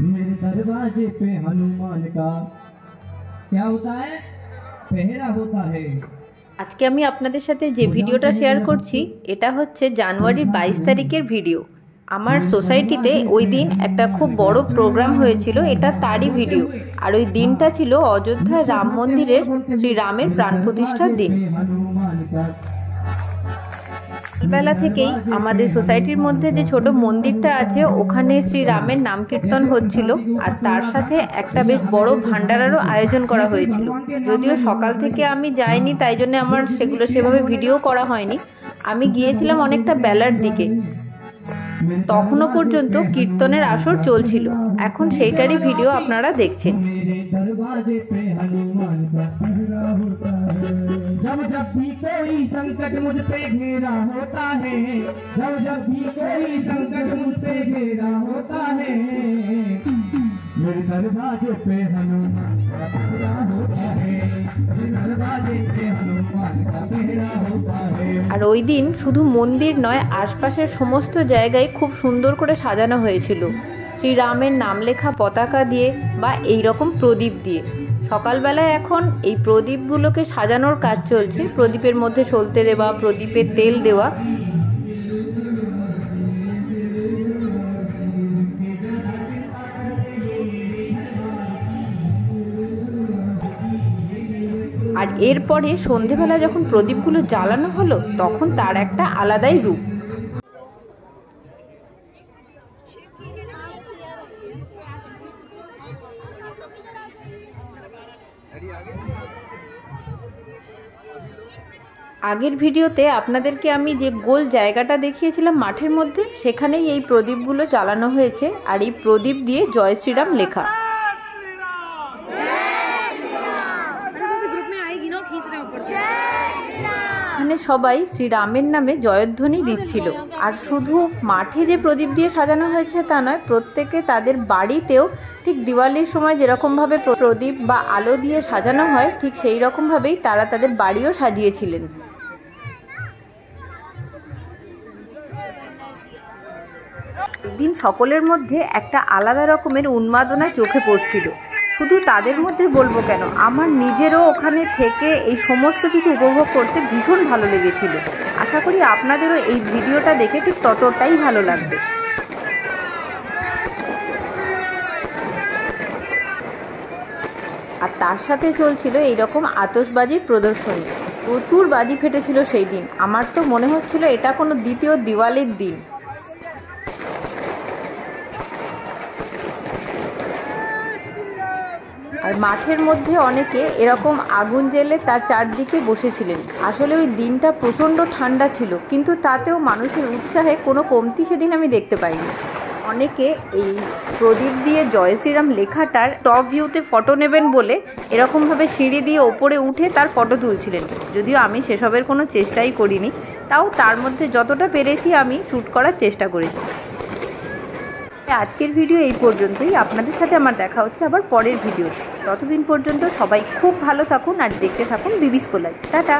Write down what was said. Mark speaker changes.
Speaker 1: मेरे दरवाजे पे हनुमान का क्या होता है, पहरा होता है।
Speaker 2: আজকে আমি আপনাদের সাথে যে ভিডিওটা শেয়ার করছি এটা হচ্ছে জানুয়ারির 22 তারিখের ভিডিও। আমার সোসাইটিতে ওই দিন একটা খুব বড় প্রোগ্রাম হয়েছিল, এটা তারই ভিডিও। আর ওই দিনটা ছিল অযোধ্যার রাম মন্দিরের শ্রীরামের প্রাণ প্রতিষ্ঠার দিন। বেলা থেকেই আমাদের সোসাইটির মধ্যে যে ছোট মন্দিরটা আছে ওখানে শ্রীরামের নাম কীর্তন হচ্ছিল, আর তার সাথে একটা বেশ বড় ভান্ডারারও আয়োজন করা হয়েছিল। যদিও সকাল থেকে আমি যাইনি, তাই জন্য আমার সেগুলো সেভাবে ভিডিও করা হয়নি। আমি গিয়েছিলাম অনেকটা বেলার দিকে, তখনও পর্যন্ত কীর্তনের আসর চলছিল। এখন সেইটারই ভিডিও আপনারা দেখছেন।
Speaker 1: जब जब भी कोई संकट मुझ पे घेरा होता है, जब जब भी कोई संकट मुझ पे घेरा होता है, मेरे दरवाजे पे हनुमान का पहरा होता है, मेरे दरवाजे पे हनुमान का पहरा होता है।
Speaker 2: আর ওই দিন শুধু মন্দির নয়, আশপাশের সমস্ত জায়গায় খুব সুন্দর করে সাজানো হয়েছিল শ্রীরামের নাম লেখা পতাকা দিয়ে বা এই রকম প্রদীপ দিয়ে। সকালবেলায় এখন এই প্রদীপগুলোকে সাজানোর কাজ চলছে, প্রদীপের মধ্যে সলতে দেওয়া, প্রদীপের তেল দেওয়া। আর এরপরে সন্ধেবেলা যখন প্রদীপগুলো জ্বালানো হলো তখন তার একটা আলাদাই রূপ। আগের ভিডিওতে আপনাদেরকে আমি যে গোল জায়গাটা দেখিয়েছিলাম মাঠের মধ্যে, সেখানেই এই প্রদীপগুলো জ্বালানো হয়েছে। আর এই প্রদীপ দিয়ে জয় শ্রীরাম লেখা। এখানে সবাই শ্রীরামের নামে জয়ধ্বনি দিচ্ছিল। আর শুধু মাঠে যে প্রদীপ দিয়ে সাজানো হয়েছে তা নয়, প্রত্যেকে তাদের বাড়িতেও ঠিক দিওয়ালির সময় যেরকমভাবে প্রদীপ বা আলো দিয়ে সাজানো হয়, ঠিক সেই রকমভাবেই তারা তাদের বাড়িও সাজিয়েছিলেন। এদিন সকলের মধ্যে একটা আলাদা রকমের উন্মাদনা চোখে পড়ছিল। শুধু তাদের মধ্যে বলবো কেন, আমার নিজেরও ওখানে থেকে এই সমস্ত কিছু উপভোগ করতে ভীষণ ভালো লেগেছিল। আশা করি আপনাদেরও এই ভিডিওটা দেখে ঠিক ততটাই ভালো লাগবে। আর তার সাথে চলছিল এইরকম আতশবাজির প্রদর্শনী। প্রচুর বাজি ফেটেছিল সেই দিন। আমার তো মনে হচ্ছিল এটা কোনো দ্বিতীয় দিওয়ালির দিন। আর মাঠের মধ্যে অনেকে এরকম আগুন জ্বেলে তার চারদিকে বসেছিলেন। আসলে ওই দিনটা প্রচণ্ড ঠান্ডা ছিল, কিন্তু তাতেও মানুষের উৎসাহে কোনো কমতি সেদিন আমি দেখতে পাইনি। অনেকে এই প্রদীপ দিয়ে জয় শ্রীরাম লেখাটার টপ ভিউতে ফটো নেবেন বলে এরকমভাবে সিঁড়ি দিয়ে ওপরে উঠে তার ফটো তুলছিলেন। যদিও আমি সেসবের কোনো চেষ্টাই করিনি, তাও তার মধ্যে যতটা পেরেছি আমি শ্যুট করার চেষ্টা করেছি। আজকের ভিডিও এই পর্যন্তই। আপনাদের সাথে আমার দেখা হচ্ছে আবার পরের ভিডিওতে। ততদিন পর্যন্ত সবাই খুব ভালো থাকুন আর দেখতে থাকুন বিবি স্কোলাই। টাটা।